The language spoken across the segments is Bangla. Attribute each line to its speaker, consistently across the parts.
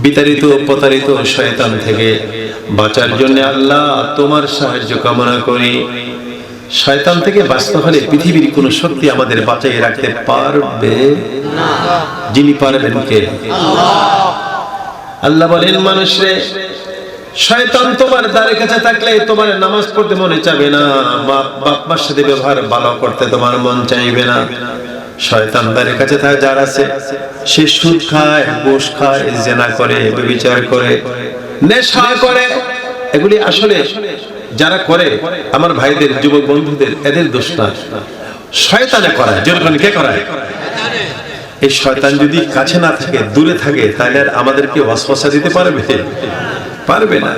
Speaker 1: বিতাড়িত প্রতারিত শয়তান থেকে বাঁচার জন্য আল্লাহ তোমার সাহায্য কামনা করি। শয়তান থেকে বাঁচতে হলে পৃথিবীর কোন শক্তি আমাদের বাঁচিয়ে রাখতে পারবে না। যিনি পারবেন কে? আল্লাহ বলেন, মানুষরে শয়তান তোমার দ্বারের কাছে থাকলে তোমার নামাজ পড়তে মনে চাইবে না, বাপ মার সাথে ব্যবহার ভালো করতে তোমার মন চাইবে না। শয়তান দ্বারের কাছে যার আছে সে সুদ খায়, ঘুষ খায়, জিনা করে, ব্যভিচার করে, নেশা করে। এগুলি আসলে যারা করে আমার ভাইদের, যুবক বন্ধুদের, এদের দোষ না, শয়তানে করায়। যেরকম কে করায়? এই শয়তান যদি কাছে না থাকে, দূরে থাকে, তাহলে আর আমাদেরকে ওয়াসওয়াসা দিতে পারবে? পারবে না।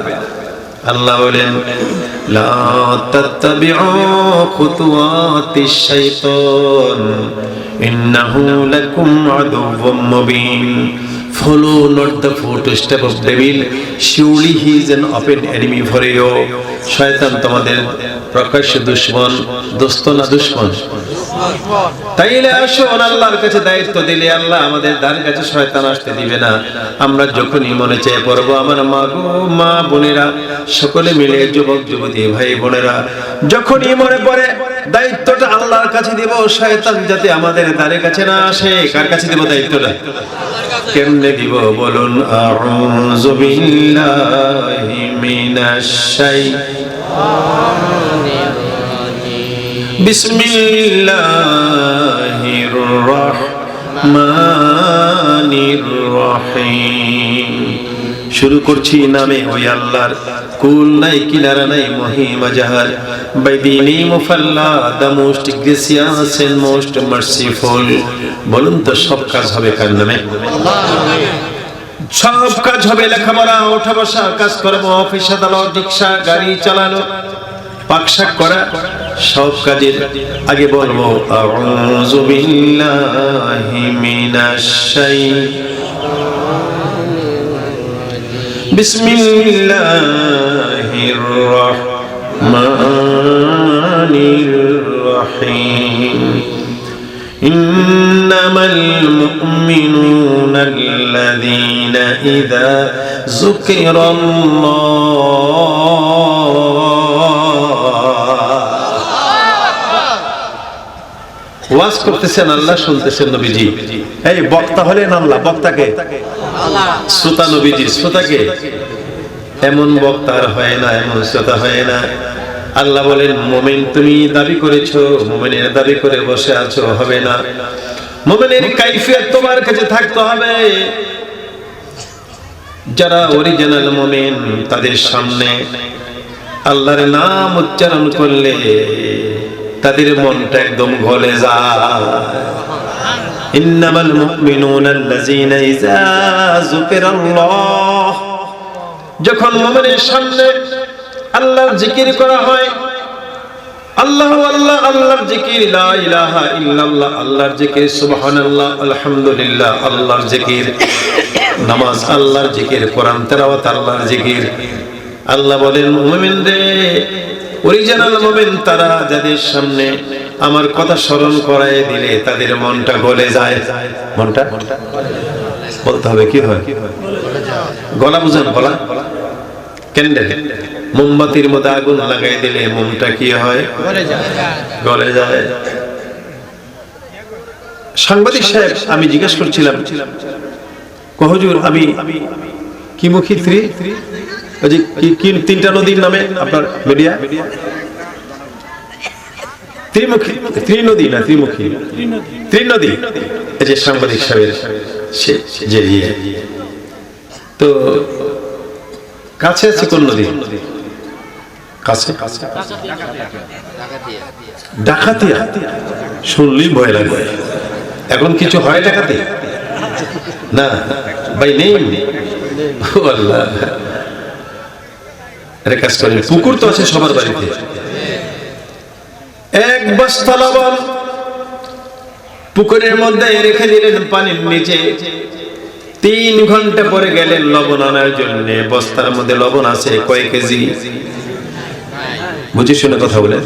Speaker 1: আল্লাহ বলেন, লা তাত্তাবিউ খুতুওয়াতিশ শাইতান ইন্নাহু লাকুম আদুওয়ুম Mubin. Follow not the footsteps of devil, surely he is an open enemy for you. শয়তান তোমাদের প্রকাশ্য দুশমন, দোস্ত না দুশমন? তাইলে আসুন আল্লাহর কাছে দায়িত্ব দিলে আল্লাহ আমাদের দ্বারের কাছে শয়তান আসতে দিবে না। আমরা যখনই মনে চেয়ে পড়বো, আমার মা গো, মা বোনেরা সকলে মিলে, যুবক যুবতী ভাই বোনেরা, যখনই মনে পড়ে দায়িত্বটা আল্লাহর কাছে দিব, শয়তান যাতে আমাদের দ্বারের কাছে না আসে। কার কাছে দিব দায়িত্বটা? কেমনে দিব বলুন? আউযু বিল্লাহি মিনাশ শাইতানির রাজিম। বিসমিল্লাহির রহমানির রহিম। শুরু করছি নামে ওই আল্লাহর, কুল নাই, কিনারা নাই, মহিমা যাহার, by the name of Allah, the most gracious and most merciful. বলুন তো সব কাজ হবে কার নামে? সব কাজ হবে, লেখাপড়া, ওঠা বসা, কাজ কর্ম, অফিস আদালত, রিক্সা, গাড়ি চালানো, পাকশাক করা, সব কাজের আগে বলবো আউযু বিল্লাহি মিনাশ শাইতানির বিসমিল্লাহির রাহমানির রহিম। ইন্নামাল মুমিনুনা আল্লাযীনা ইযা যুকিরাল্লাহ। ওয়াজ করতেছেন আল্লাহ, শুনতেছেন নবীজি। এই বক্তা হলেন আল্লাহ, বক্তাকে আল্লাহ, শ্রোতা নবীজি, শ্রোতাকে। এমন বক্তা আর হয় না, এমন শ্রোতা হয় না। আল্লাহ বলেন, মুমিন তুমি দাবি করেছো, মুমিনের দাবি করে বসে আছো, হবে না। মুমিনের কাইফিয়ত তোমার কাছে থাকতে হবে। যারা অরিজিনাল মুমিন, তাদের সামনে আল্লাহর নাম উচ্চারণ করলে তাদের মনটা একদম গলে যায়। ইন্নামাল মুমিনুনা আল্লাযীনা ইযা যুকিরাল্লাহ। যখন মুমিনের সামনে আল্লাহর জিকির করা হয়, আল্লাহু আল্লাহ, আল্লাহর জিকির, লা ইলাহা ইল্লাল্লাহ, আল্লাহর জিকির, সুবহানাল্লাহ, আলহামদুলিল্লাহ, আল্লাহর জিকির, নামাজ আল্লাহর জিকির, কোরআন তেলাওয়াত আল্লাহর জিকির। আল্লাহ বলেন, মুমিন রে, অরিজিনাল মুমিন তারা, যাদের সামনে আমার কথা স্মরণ করায় দিলে তাদের মনটা গলে যায়। মনটা বলতে হবে কি হয়? গলা বুঝেন? গলা ক্যান্ডেল, মোমবাতির মধ্যে আগুন লাগাই দিলে মোমটা কি হয়? গলে যায়। সাংবাদিক সাহেব, আমি জিজ্ঞেস করছিলাম, হুজুর আমি কি মুখী তিনটা নদীর নামে আপনার মিডিয়া? ত্রিমুখী, ত্রিনদী না ত্রিমুখী, ত্রিনদী। এই যে সাংবাদিক সাহেবের যে তো কাছে আছে কোন নদী? কাছে ডাকাতিয়া। শুনলেই ভয় লাগে। এখন কিছু হয় ডাকাতি না ভাই, নেই। আল্লাহ, আরে কাজ করেন। পুকুর তো আছে সবার বাড়িতে। এক বস্তা লবণ পুকুরের মধ্যে রেখে দিলেন পানির নিচে। 3 ঘন্টা পরে গেলেন লবণ আনার জন্য। বস্তার মধ্যে লবণ আছে কয় কেজি? বুঝে শুনে কথা বলে।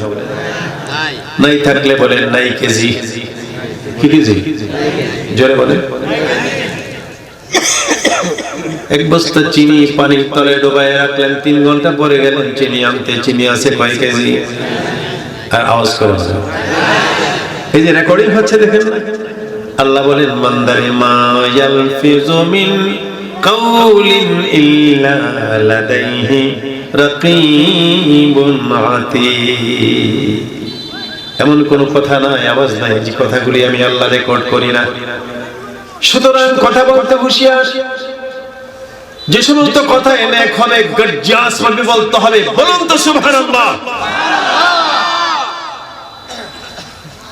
Speaker 1: নাই থাকলে বলেন নাই কেজি। কি কেজি? জোরে বলেন। এক বস্তা চিনি পানির তলে ডোবায় রাখলেন, 3 ঘন্টা পরে গেলেন চিনি আনতে, চিনি আছে কয় কেজি? আর আওয়াজ করে না, এই যে রেকর্ডিং হচ্ছে দেখেন না। আল্লাহ বলেন বান্দারে মা ইয়ালফিযু মিন কাউলিন ইল্লা লাদাইহি রাকীবুন আতীদ। এমন কোন কথা নাই, আওয়াজ নাই যে কথাগুলি আমি আল্লাহ রেকর্ড করি না। সুতরাং কথা বলতে হুঁশিয়ার, যে সমস্ত কথা এনে হবে গর্জিয়াস ভাবে বলতে হবে। বলুন তো সুবহানাল্লাহ।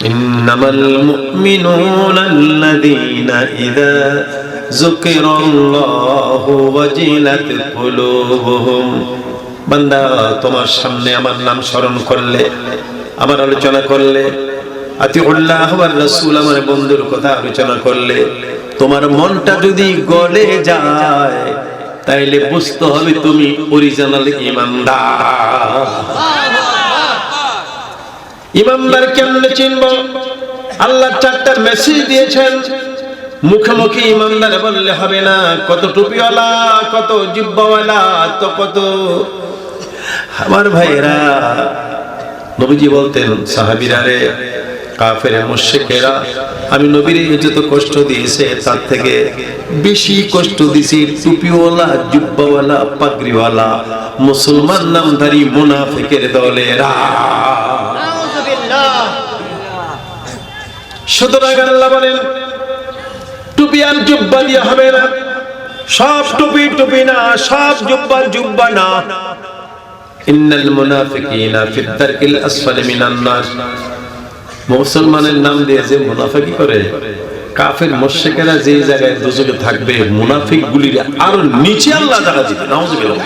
Speaker 1: ইন্নামাল মুমিনুনা আল্লাযীনা ইযা যুকিরাল্লাহু ওয়াজিলাত কুলুবুহুম। বান্দা, তোমার সামনে আমার নাম স্মরণ করলে, আমার আলোচনা করলে, আতিউল্লাহ ওয়ার রাসূল, আমার বন্ধুর কথা আলোচনা করলে, তোমার মনটা যদি গলে যায় তাইলে বুঝতে হবে তুমি অরিজিনাল ঈমানদার। ঈমানদার কেমনে চিনব? আল্লাহ 4টা মেসেজ দিয়েছেন। মুখে মুখে ঈমানদার বললে হবে না, কত টুপিওয়ালা, কত জিহ্বাওয়ালা, তো কত। আমার ভাইরা, নবীজি বলতেন সাহাবীরা রে, কাফের মুশরিকেরা আমি নবীর যত কষ্ট দিয়েছে তার থেকে বেশি কষ্ট দিয়েছি টুপিওয়ালা, জুব্বাওয়ালা, পাগড়িওয়ালা মুসলমান নামধারী মুনাফিকের দলেরা। সুতরাং আল্লাহ বলেন টুপি আর জুব্বা দিয়ে হবে না, সব টুপি টুপি না, সব জুব্বা জুব্বা না। ইন্নাল মুনাফিকিনা ফিদ দারকিল আসফালি মিনান নার। মুসলমানের নাম দিয়ে যে মুনাফিকি করে, কাফের মুশরিকেরা যে জায়গায় দোজখে থাকবে, মুনাফিক গুলির আরো নিচে আল্লাহ জায়গা দিবে। নাউজুবিল্লাহ।